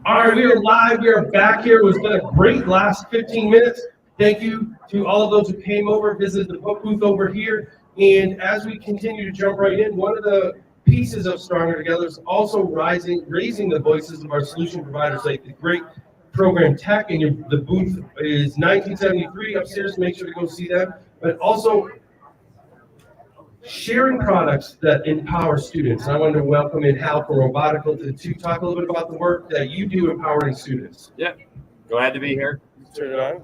All right, we are live. We are back here. It was been a great last 15 minutes. Thank you to all of those who came over, visited the book booth over here. And as we continue to jump right in, one of the pieces of Stronger Together is also raising the voices of our solution providers, like the great program tech. And the booth is 1973 upstairs. Make sure to go see that. But also sharing products that empower students. And I wanted to welcome in Hal from Robotical to talk a little bit about the work that you do empowering students. Yeah, glad to be here. Turn it on.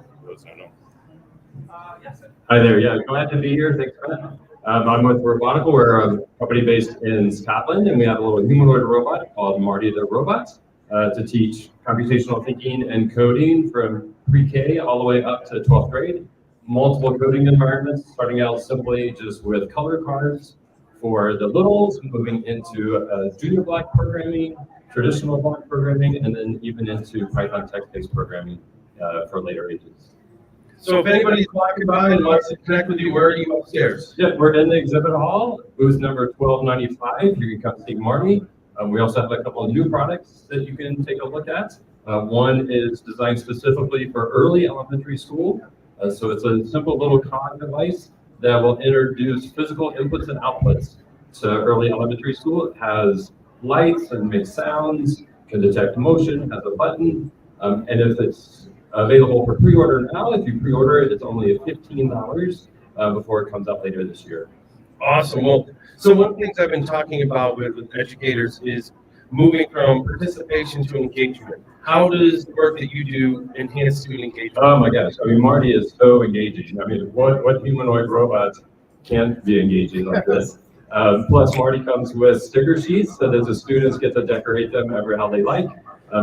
Hi there, yeah, glad to be here. Thanks for that. I'm with Robotical. We're a company based in Scotland, and we have a little humanoid robot called Marty the Robot to teach computational thinking and coding from pre-K all the way up to 12th grade. Multiple coding environments, starting out simply just with color cards for the littles, moving into junior block programming, traditional block programming, and then even into Python text-based programming for later ages. So if anybody's walking by and wants to connect with you, where are you upstairs? Yeah, we're in the exhibit hall, booth number 1295. You can come see Marty. We also have a couple of new products that you can take a look at. One is designed specifically for early elementary school. So it's a simple little cog device that will introduce physical inputs and outputs to early elementary school. It has lights and makes sounds, can detect motion, has a button, and if it's available for pre-order now, if you pre-order it, it's only $15 before it comes out later this year. Awesome. Well, so one of the things I've been talking about with educators is moving from participation to engagement. How does the work that you do enhance student engagement? Oh my gosh, I mean, Marty is so engaging. I mean, what humanoid robot can't be engaging like this? Plus, Marty comes with sticker sheets so that the students get to decorate them ever how they like.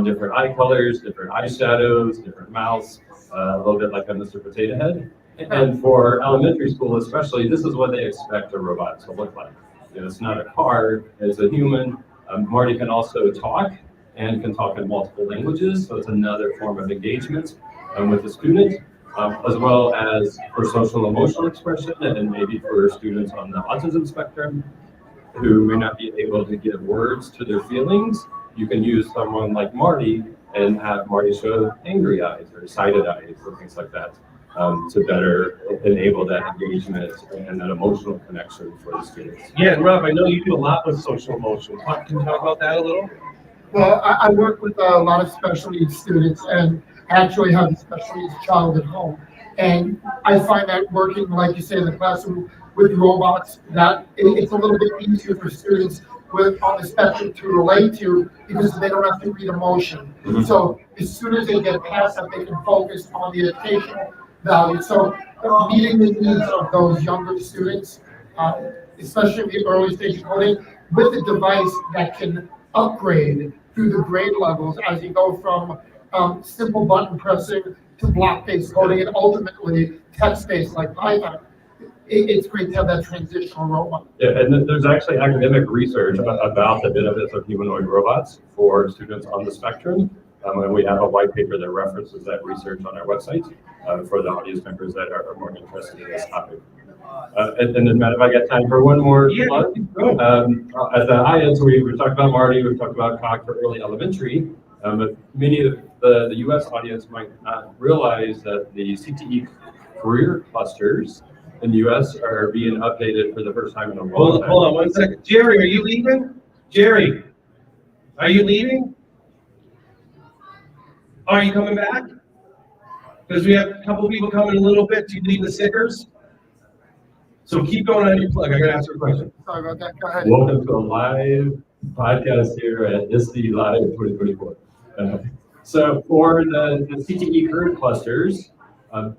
Different eye colors, different eyeshadows, different mouths, a little bit like a Mr. Potato Head. And for elementary school especially, this is what they expect a robot to look like. You know, it's not a car, it's a human. Marty can also talk and can talk in multiple languages, so it's another form of engagement with the student, as well as for social emotional expression and maybe for students on the autism spectrum who may not be able to give words to their feelings. You can use someone like Marty and have Marty show angry eyes or sided eyes or things like that to better enable that engagement and that emotional connection for the students. Yeah, and Rob, I know you do a lot with social emotion. Can you talk about that a little? Well, I work with a lot of special needs students and actually have a special needs child at home. And I find that working, like you say, in the classroom with robots, that it's a little bit easier for students on the spectrum to relate to because they don't have to read emotion. Mm-hmm. So as soon as they get past that, they can focus on the educational value. So meeting the needs of those younger students, especially in the early stage of coding, with a device that can upgrade through the grade levels as you go from simple button pressing to block-based coding and ultimately text-based like Python. It's great to have that transitional robot. Yeah, and there's actually academic research about the benefits of humanoid robots for students on the spectrum. And we have a white paper that references that research on our website for the audience members that are more interested in this topic. And then, Matt, if I got time for one more plug. At the high end, so we've talked about Marty, we've talked about COG for early elementary, but many of the U.S. audience might not realize that the CTE career clusters in the U.S. are being updated for the first time in a long time. Hold on 1 second. Jerry, are you leaving? Jerry, are you leaving? Are you coming back? Because we have a couple people coming in a little bit. Do you need the stickers? So keep going on your plug. I got to ask you a question. Sorry about that. Go ahead. Welcome to a live podcast here at ISTE Live 2024. So for the CTE career clusters,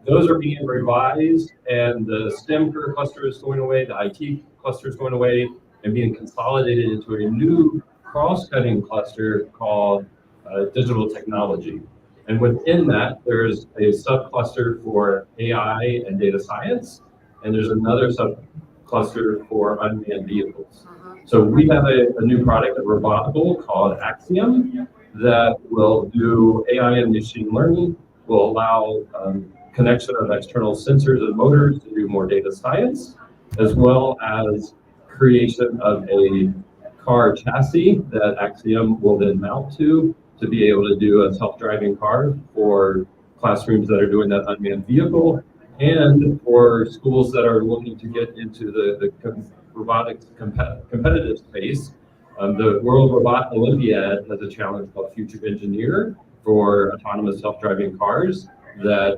those are being revised, and the STEM career cluster is going away, the IT cluster is going away, and being consolidated into a new cross-cutting cluster called digital technology. And within that, there's a subcluster for AI and data science, and there's another subcluster for unmanned vehicles. So we have a new product at Robotical called Axiom that will do AI and machine learning, will allow connection of external sensors and motors to do more data science, as well as creation of a car chassis that Axiom will then mount to to be able to do a self-driving car for classrooms that are doing that unmanned vehicle, and for schools that are looking to get into the robotics competitive space. The World Robot Olympiad has a challenge called Future Engineer for autonomous self-driving cars that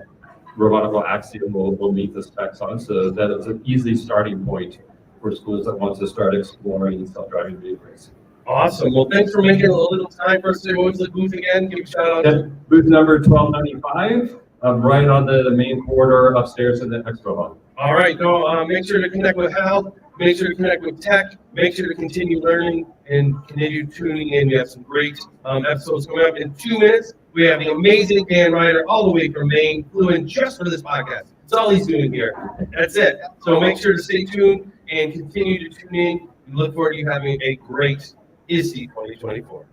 Robotical Axiom will meet the specs on, so that is an easy starting point for schools that want to start exploring self-driving vehicles. Awesome. Well, thanks for making a little time for us to go into the booth again. Give a shout out. Yeah, booth number 1295, right on the main corridor upstairs in the expo hall. All right, go. Make sure to connect with Hal. Make sure to connect with Tech. Make sure to continue learning and continue tuning in. We have some great episodes coming up in 2 minutes. We have the amazing Dan Ryder all the way from Maine, flew in just for this podcast. That's all he's doing here. That's it. So make sure to stay tuned and continue to tune in. We look forward to you having a great ISTE 2024.